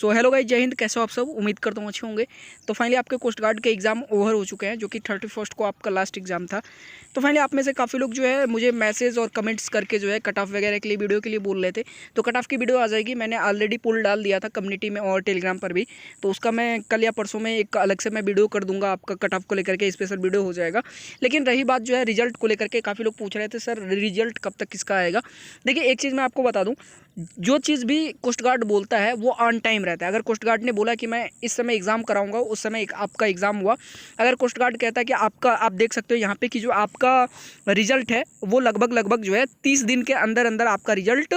So hello guys, जय हिंद। कैसे हो आप सब? उम्मीद करता हूँ अच्छे होंगे। तो फाइनली आपके कोस्ट गार्ड के एग्ज़ाम ओवर हो चुके हैं, जो कि 31 को आपका लास्ट एग्ज़ाम था। तो फाइनली आप में से काफ़ी लोग जो है मुझे मैसेज और कमेंट्स करके जो है कट ऑफ वगैरह के लिए वीडियो के लिए बोल रहे थे। तो कट ऑफ की वीडियो आ जाएगी। मैंने ऑलरेडी पोल डाल दिया था कम्युनिटी में और टेलीग्राम पर भी। तो उसका मैं कल या परसों में एक अलग से मैं वीडियो कर दूंगा, आपका कट ऑफ को लेकर के स्पेशल वीडियो हो जाएगा। लेकिन रही बात जो है रिजल्ट को लेकर के, काफ़ी लोग पूछ रहे थे सर रिजल्ट कब तक किसका आएगा। देखिए एक चीज़ मैं आपको बता दूँ, जो चीज़ भी कोस्ट गार्ड बोलता है वो ऑन टाइम रहता है। अगर कोस्ट गार्ड ने बोला कि मैं इस समय एग्ज़ाम कराऊंगा, उस समय आपका एग्ज़ाम हुआ। अगर कोस्ट गार्ड कहता है कि आपका, आप देख सकते हो यहाँ पे कि जो आपका रिजल्ट है वो लगभग जो है 30 दिन के अंदर अंदर आपका रिजल्ट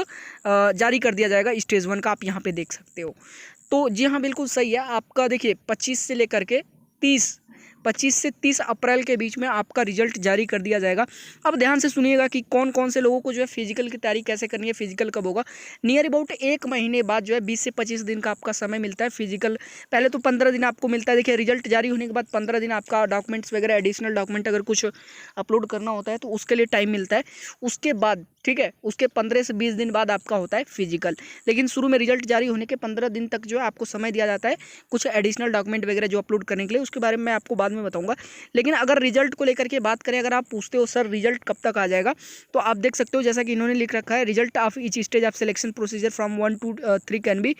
जारी कर दिया जाएगा स्टेज 1 का। आप यहाँ पे देख सकते हो। तो जी हाँ, बिल्कुल सही है आपका। देखिए 25 से लेकर के 30 अप्रैल के बीच में आपका रिजल्ट जारी कर दिया जाएगा। अब ध्यान से सुनिएगा कि कौन कौन से लोगों को जो है फिजिकल की तैयारी कैसे करनी है, फिजिकल कब होगा। नियर अबाउट 1 महीने बाद जो है 20 से 25 दिन का आपका समय मिलता है फिजिकल। पहले तो 15 दिन आपको मिलता है। देखिए रिजल्ट जारी होने के बाद 15 दिन आपका डॉक्यूमेंट्स वगैरह, एडिशनल डॉक्यूमेंट अगर कुछ अपलोड करना होता है तो उसके लिए टाइम मिलता है। उसके बाद ठीक है, उसके 15 से 20 दिन बाद आपका होता है फिजिकल। लेकिन शुरू में रिजल्ट जारी होने के 15 दिन तक जो है आपको समय दिया जाता है कुछ एडिशनल डॉक्यूमेंट वगैरह जो अपलोड करने के लिए। उसके बारे में मैं आपको बाद में बताऊंगा। लेकिन अगर रिजल्ट को लेकर के बात करें, अगर आप पूछते हो सर रिजल्ट कब तक आ जाएगा, तो आप देख सकते हो जैसा कि इन्होंने लिख रखा है, result of each stage of selection procedure from 1 to 3 can be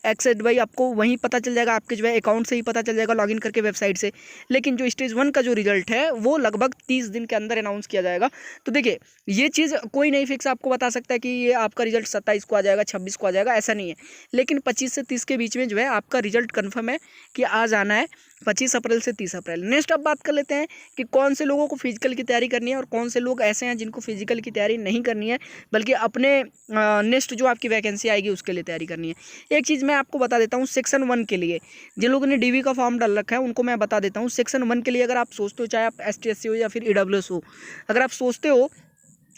accessed by. आपको वहीं पता चल जाएगा, आपके जो है अकाउंट से ही पता चल जाएगा, लॉगिन करके वेबसाइट से। लेकिन जो स्टेज 1 का जो रिजल्ट है वो लगभग 30 दिन के अंदर अनाउंस किया जाएगा। तो देखिए ये चीज़ कोई नहीं फिक्स आपको बता सकता है कि ये आपका रिजल्ट 27 को आ जाएगा, 26 को आ जाएगा, ऐसा नहीं है। लेकिन 25 से 30 के बीच में जो है आपका रिजल्ट कन्फर्म है कि आ जाना है 25 अप्रैल से 30 अप्रैल। नेक्स्ट अब बात कर लेते हैं कि कौन से लोगों को फिजिकल की तैयारी करनी है और कौन से लोग ऐसे हैं जिनको फिजिकल की तैयारी नहीं करनी है, बल्कि अपने नेक्स्ट जो आपकी वैकेंसी आएगी उसके लिए तैयारी करनी है। एक चीज़ मैं आपको बता देता हूँ, सेक्शन 1 के लिए जिन लोगों ने डीवी का फॉर्म डाल रखा है उनको मैं बता देता हूँ। सेक्शन 1 के लिए अगर आप सोचते हो, चाहे आप ST SC हो या फिर EWS हो, अगर आप सोचते हो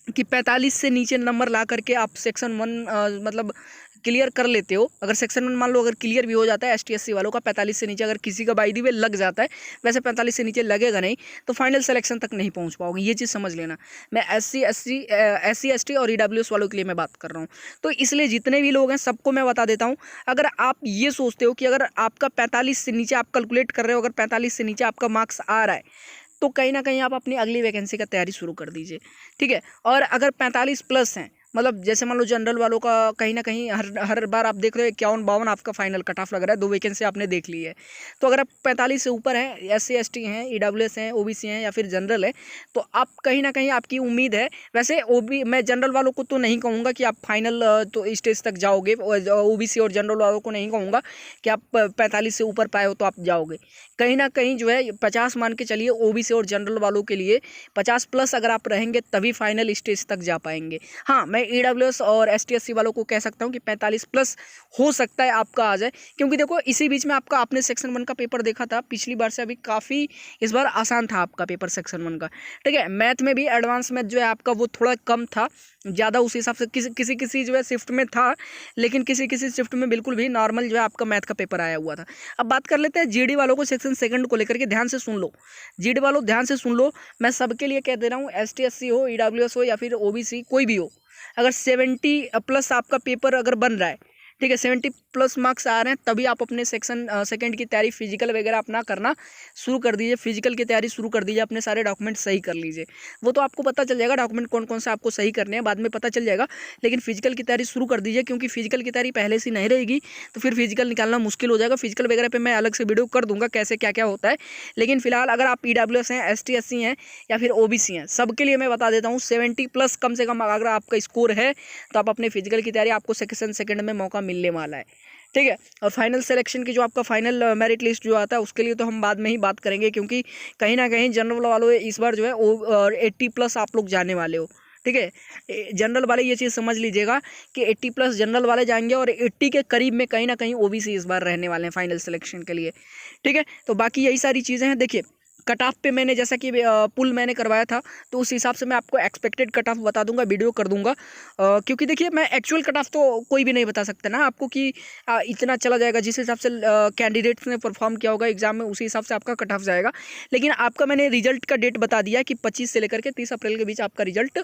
कि 45 से नीचे नंबर ला करके आप सेक्शन 1 मतलब क्लियर कर लेते हो, अगर सेक्शन 1 मान लो अगर क्लियर भी हो जाता है ST SC वालों का, 45 से नीचे अगर किसी का बाय द वे लग जाता है, वैसे 45 से नीचे लगेगा नहीं, तो फाइनल सिलेक्शन तक नहीं पहुंच पाओगे। ये चीज़ समझ लेना। मैं SC ST और EWS वालों के लिए मैं बात कर रहा हूँ। तो इसलिए जितने भी लोग हैं सबको मैं बता देता हूँ, अगर आप ये सोचते हो कि अगर आपका 45 से नीचे, आप कैलकुलेट कर रहे हो, अगर 45 से नीचे आपका मार्क्स आ रहा है तो कहीं ना कहीं आप अपनी अगली वैकेंसी का तैयारी शुरू कर दीजिए। ठीक है। और अगर 45 प्लस हैं, मतलब जैसे मान लो जनरल वालों का कहीं ना कहीं हर बार आप देख रहे हो 51-52 आपका फाइनल कट ऑफ लग रहा है, 2 वैकेंसी आपने देख ली है। तो अगर आप 45 से ऊपर हैं, SC ST हैं, EWS हैं, OBC हैं या फिर जनरल है, तो आप कहीं ना कहीं आपकी उम्मीद है। वैसे मैं जनरल वालों को तो नहीं कहूँगा कि आप फाइनल तो स्टेज तक जाओगे, OBC और जनरल वालों को नहीं कहूँगा कि आप 45 से ऊपर पाए हो तो आप जाओगे। कहीं ना कहीं जो है 50 मान के चलिए OBC और जनरल वालों के लिए, 50 प्लस अगर आप रहेंगे तभी फाइनल स्टेज तक जा पाएंगे। हाँ, मैं EWS और ST SC वालों को कह सकता हूँ कि 45 प्लस हो सकता है आपका आ जाए, क्योंकि देखो इसी बीच में आपका, आपने सेक्शन 1 का पेपर देखा था पिछली बार से, अभी काफ़ी इस बार आसान था आपका पेपर सेक्शन 1 का। ठीक है। मैथ में भी एडवांस मैथ जो है आपका वो थोड़ा कम था, ज़्यादा उस हिसाब से किसी जो है शिफ्ट में था, लेकिन किसी शिफ्ट में बिल्कुल भी नॉर्मल जो है आपका मैथ का पेपर आया हुआ था। अब बात कर लेते हैं GD वालों को, सेक्शन 2 को लेकर के। ध्यान से सुन लो GD वालों, ध्यान से सुन लो, मैं सबके लिए कह दे रहा हूँ, ST SC हो, EWS हो या फिर OBC कोई भी हो, अगर 70 प्लस आपका पेपर अगर बन रहा है, ठीक है, 70 प्लस मार्क्स आ रहे हैं, तभी आप अपने सेक्शन 2 की तैयारी फिजिकल वगैरह अपना करना शुरू कर दीजिए। फिजिकल की तैयारी शुरू कर दीजिए, अपने सारे डॉक्यूमेंट सही कर लीजिए। वो तो आपको पता चल जाएगा डॉक्यूमेंट कौन कौन से आपको सही करने हैं, बाद में पता चल जाएगा। लेकिन फिजिकल की तैयारी शुरू कर दीजिए, क्योंकि फिजिकल की तैयारी पहले से नहीं रहेगी तो फिर फिजिकल निकालना मुश्किल हो जाएगा। फिजिकल वगैरह पर मैं अलग से वीडियो कर दूंगा कैसे क्या क्या होता है। लेकिन फिलहाल अगर आप EWS हैं, ST SC हैं या फिर OBC हैं, सबके लिए मैं बता देता हूँ 70 प्लस कम से कम अगर आपका स्कोर है तो आप अपने फिजिकल की तैयारी, आपको सेक्शन 2 में मौका मिलने वाला है। ठीक है। और फाइनल सिलेक्शन की जो आपका फाइनल मेरिट लिस्ट जो आता है उसके लिए तो हम बाद में ही बात करेंगे, क्योंकि कहीं ना कहीं जनरल वालों इस बार जो है 80 प्लस आप लोग जाने वाले हो। ठीक है। जनरल वाले ये चीज़ समझ लीजिएगा कि 80 प्लस जनरल वाले जाएंगे और 80 के करीब में कहीं ना कहीं OBC इस बार रहने वाले हैं फाइनल सिलेक्शन के लिए। ठीक है। तो बाकी यही सारी चीज़ें हैं। देखिए कट ऑफ पे मैंने जैसा कि पुल मैंने करवाया था, तो उस हिसाब से मैं आपको एक्सपेक्टेड कट ऑफ बता दूंगा, वीडियो कर दूंगा। क्योंकि देखिए मैं एक्चुअल कट ऑफ तो कोई भी नहीं बता सकता ना आपको कि इतना चला जाएगा। जिस हिसाब से कैंडिडेट्स ने परफॉर्म किया होगा एग्जाम में, उसी हिसाब से आपका कट ऑफ जाएगा। लेकिन आपका मैंने रिजल्ट का डेट बता दिया कि 25 से लेकर के 30 अप्रैल के बीच आपका रिजल्ट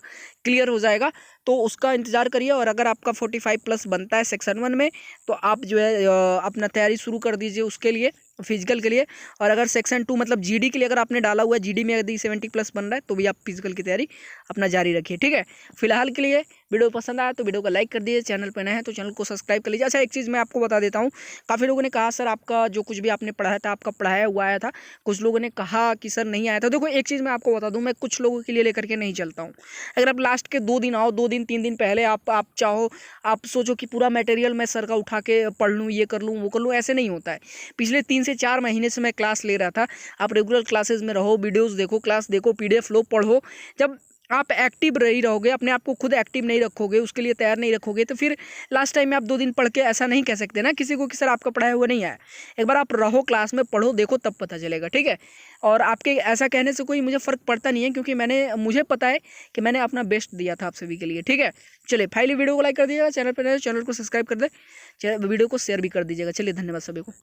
क्लियर हो जाएगा, तो उसका इंतजार करिए। और अगर आपका 45 प्लस बनता है सेक्शन 1 में, तो आप जो है अपना तैयारी शुरू कर दीजिए उसके लिए, फिजिकल के लिए। और अगर सेक्शन 2 मतलब जीडी के लिए अगर आपने डाला हुआ है, जीडी में यदि 70 प्लस बन रहा है, तो भी आप फिजिकल की तैयारी अपना जारी रखिए, ठीक है। फिलहाल के लिए वीडियो पसंद आया तो वीडियो को लाइक कर दीजिए, चैनल पर नए हैं तो चैनल को सब्सक्राइब कर लीजिए। अच्छा, एक चीज़ मैं आपको बता देता हूँ, काफ़ी लोगों ने कहा सर आपका जो कुछ भी आपने पढ़ाया था आपका पढ़ाया हुआ आया था, कुछ लोगों ने कहा कि सर नहीं आया था। देखो एक चीज़ मैं आपको बता दूँ, मैं कुछ लोगों के लिए लेकर के नहीं चलता हूँ। अगर आप लास्ट के 2 दिन आओ, 2 दिन 3 दिन पहले आप चाहो, आप सोचो कि पूरा मटेरियल मैं सर का उठा के पढ़ लूँ, ये कर लूँ वो कर लूँ, ऐसे नहीं होता है। पिछले 3 से 4 महीने से मैं क्लास ले रहा था। आप रेगुलर क्लासेस में रहो, वीडियोस देखो, क्लास देखो, पीडीएफ लो, पढ़ो। जब आप एक्टिव नहीं रहोगे, अपने आप को खुद एक्टिव नहीं रखोगे, उसके लिए तैयार नहीं रखोगे, तो फिर लास्ट टाइम में आप 2 दिन पढ़ के ऐसा नहीं कह सकते ना किसी को कि सर आपका पढ़ाया हुआ नहीं आया। एक बार आप रहो क्लास में, पढ़ो, देखो, तब पता चलेगा, ठीक है। और आपके ऐसा कहने से कोई मुझे फ़र्क पड़ता नहीं है, क्योंकि मुझे पता है कि मैंने अपना बेस्ट दिया था आप सभी के लिए, ठीक है। चलिए फाइनली वीडियो को लाइक कर दीजिएगा, चैनल पर चैनल को सब्सक्राइब कर दे, वीडियो को शेयर भी कर दीजिएगा। चलिए धन्यवाद सभी को।